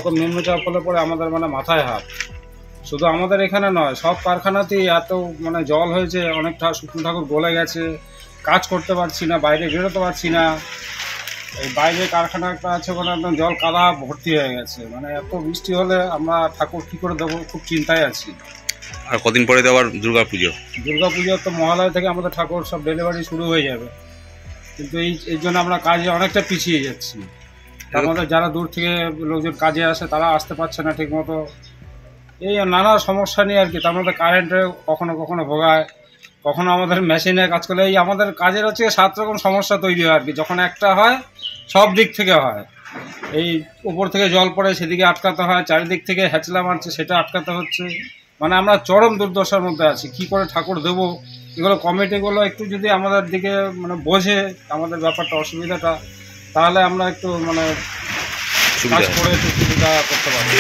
এরকম নিম্নচাপ হলে পরে আমাদের মানে মাথায় হাত। শুধু আমাদের এখানে নয়, সব কারখানাতেই এত মানে জল হয়েছে, অনেকটা শুকনো ঠাকুর গলে গেছে, কাজ করতে পারছি না, বাইরে বেরোতে পারছি না। এই বাইরে কারখানা একটা আছে, ওখানে একদম জল কাদা ভর্তি হয়ে গেছে। মানে এত বৃষ্টি হলে আমরা ঠাকুর কী করে দেবো, খুব চিন্তায় আছি। আর কদিন পরে তো আবার দুর্গাপুজো। দুর্গাপুজোর তো মহালয়া থেকে আমাদের ঠাকুর সব ডেলিভারি শুরু হয়ে যাবে, কিন্তু এই জন্য আমরা কাজে অনেকটা পিছিয়ে যাচ্ছি। আমাদের যারা দূর থেকে লোকজন কাজে আসে তারা আসতে পারছে না ঠিক মতো। এই নানা সমস্যা নিয়ে আর কি। তার মধ্যে কারেন্টে কখনো কখনো ভোগায়, কখনো আমাদের মেশিনে কাজ করলে এই আমাদের কাজের হচ্ছে 7 রকম সমস্যা তৈরি হয় আর কি। যখন একটা হয় সব দিক থেকে হয়। এই উপর থেকে জল পড়ে সেদিকে আটকাতে হয়, চারিদিক থেকে হ্যাচলা মারছে সেটা আটকাতে হচ্ছে। মানে আমরা চরম দুর্দশার মধ্যে আছি, কি করে ঠাকুর দেবো। এগুলো কমিটিগুলো একটু যদি আমাদের দিকে মানে বোঝে আমাদের ব্যাপারটা, অসুবিধাটা, তাহলে আমরা একটু মানে কাজ করে একটু সুবিধা করতে পারি।